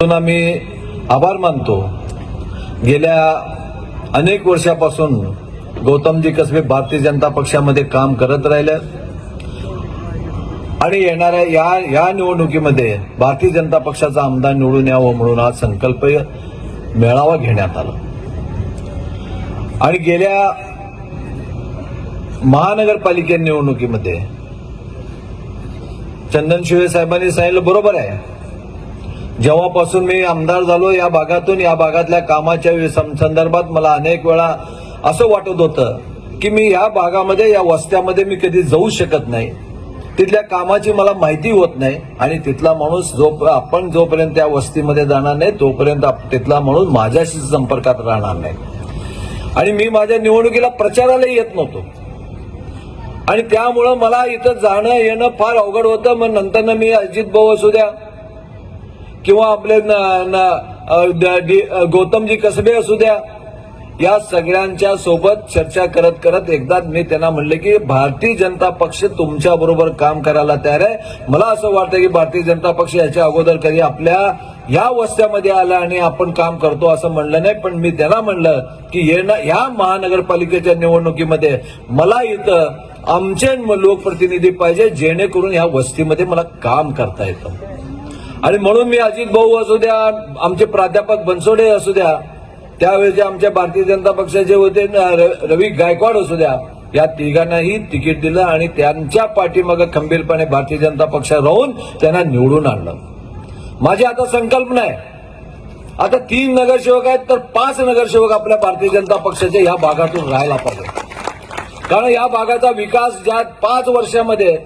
आम्ही आभार मानतो। गेल्या अनेक वर्षापासून गौतमजी कसबे भारतीय जनता पक्षामध्ये काम करत राहिले आणि येणाऱ्या या निवडणुकीमध्ये भारतीय जनता पक्षाचा आमदार निवडून यावं म्हणून हा संकल्प मेळावा घेण्यात आला। आणि गेल्या महानगरपालिका निवडणुकीमध्ये चंदन शिवे साहेबांनी सांगितलं बरोबर आहे, जेव्हापासून मी आमदार झालो या भागातून या भागातल्या कामाच्या संदर्भात मला अनेक वेळा असं वाटत होतं की मी या भागामध्ये या वस्त्यामध्ये मी कधी जाऊ शकत नाही, तिथल्या कामाची मला माहिती होत नाही आणि तिथला माणूस आपण जोपर्यंत त्या वस्तीमध्ये जाणार नाही तोपर्यंत तिथला माणूस माझ्याशी संपर्कात राहणार नाही। आणि मी माझ्या निवडणुकीला प्रचाराला येत नव्हतो आणि त्यामुळं मला इथं जाणं येणं फार अवघड होतं। मग नंतर मी अजित भाऊ असू द्या किंवा आपले गौतमजी कसबे असू द्या या सगळ्यांच्या सोबत चर्चा करत करत एकदा मी त्यांना म्हणले की भारतीय जनता पक्ष तुमच्या बरोबर काम करायला तयार आहे। मला असं वाटतं की भारतीय जनता पक्ष याच्या अगोदर कधी आपल्या या वस्त्यामध्ये आला आणि आपण काम करतो असं म्हणलं नाही, पण मी त्यांना म्हणलं की या महानगरपालिकेच्या निवडणुकीमध्ये मला इथं आमचे लोकप्रतिनिधी पाहिजे जेणेकरून या वस्तीमध्ये मला काम करता येतं। आणि म्हणून मी अजित भाऊ असू द्या, आमचे प्राध्यापक बनसोडे असू द्या, त्यावेळेचे आमच्या भारतीय जनता पक्षाचे होते रवी गायकवाड असू द्या, या तिघांनाही तिकीट दिलं आणि त्यांच्या पाठीमागे खंबीरपणे भारतीय जनता पक्षात राहून त्यांना निवडून आणलं। माझी आता संकल्पना आहे, आता 3 नगरसेवक आहेत तर 5 नगरसेवक आपल्या भारतीय जनता पक्षाच्या या भागातून राहायला पाहिजे। कारण या भागाचा विकास ज्या 5 वर्षामध्ये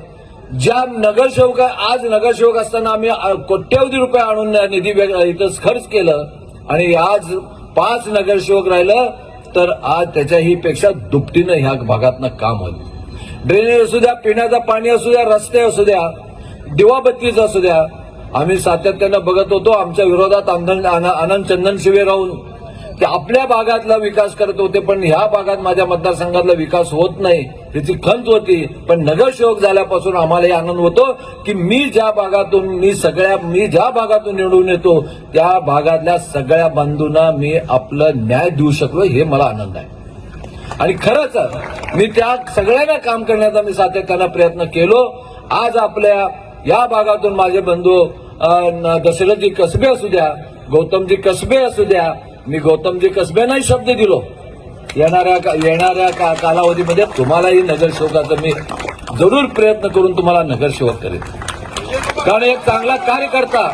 ज्या नगरसेवक आज नगरसेवक असताना आम्ही कोट्यवधी रुपये आणून निधी इथं खर्च केलं आणि आज 5 नगरसेवक राहिलं तर आज त्याच्याही पेक्षा दुपटीनं ह्या भागातनं काम होईल। ड्रेनेज असू द्या, पिण्याचं पाणी असू द्या, रस्ते असू द्या, दिवाबत्तीचं असू द्या, आम्ही सातत्यानं बघत होतो। आमच्या विरोधात आनंद चंदन शिवे राहून ते आपल्या भागातला विकास करत होते, पण ह्या भागात माझ्या मतदारसंघातला विकास होत नाही त्याची खंत होती। पण नगरसेवक झाल्यापासून आम्हालाही आनंद होतो की मी ज्या भागातून निवडून येतो त्या भागातल्या सगळ्या बंधूंना मी आपलं न्याय देऊ शकलो, हे मला आनंद आहे। आणि खरंच मी त्या सगळ्यांना काम करण्याचा मी सातत्यानं प्रयत्न केलो। आज आपल्या या भागातून माझे बंधू दशरथजी कसबे असू द्या, गौतमजी कसबे असू द्या, मी गौतमजी कसबेंनाही शब्द दिलो येणाऱ्या कालावधीमध्ये तुम्हालाही नगरसेवकाचा मी जरूर प्रयत्न करून तुम्हाला नगरसेवक करेन। कारण एक चांगला कार्यकर्ता,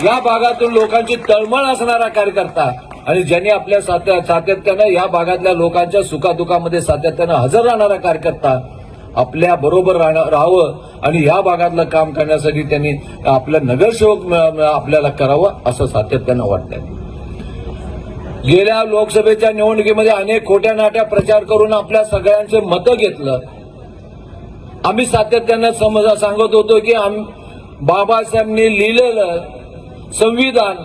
या भागातून लोकांची तळमळ असणारा कार्यकर्ता आणि ज्यांनी आपल्या सातत्यानं या भागातल्या लोकांच्या सुखादुखामध्ये सातत्यानं हजर राहणारा कार्यकर्ता आपल्या बरोबर राहावं आणि या भागातलं काम करण्यासाठी त्यांनी आपलं नगरसेवक आपल्याला करावं असं सातत्यानं वाटतंय। गेल्या लोकसभेच्या निवडणुकीमध्ये अनेक खोट्या नाट्या प्रचार करून आपल्या सगळ्यांचे मतं घेतलं। आम्ही सातत्यानं सांगत होतो की बाबासाहेबांनी लिहिलेलं संविधान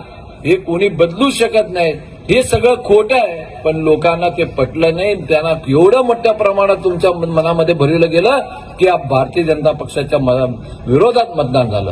हे कोणी बदलू शकत नाही, हे सगळं खोटं आहे, पण लोकांना ते पटलं नाही। त्यांना एवढं मोठ्या प्रमाणात तुमच्या मनामध्ये भरवलं गेलं की भारतीय जनता पक्षाच्या विरोधात मतदान झालं।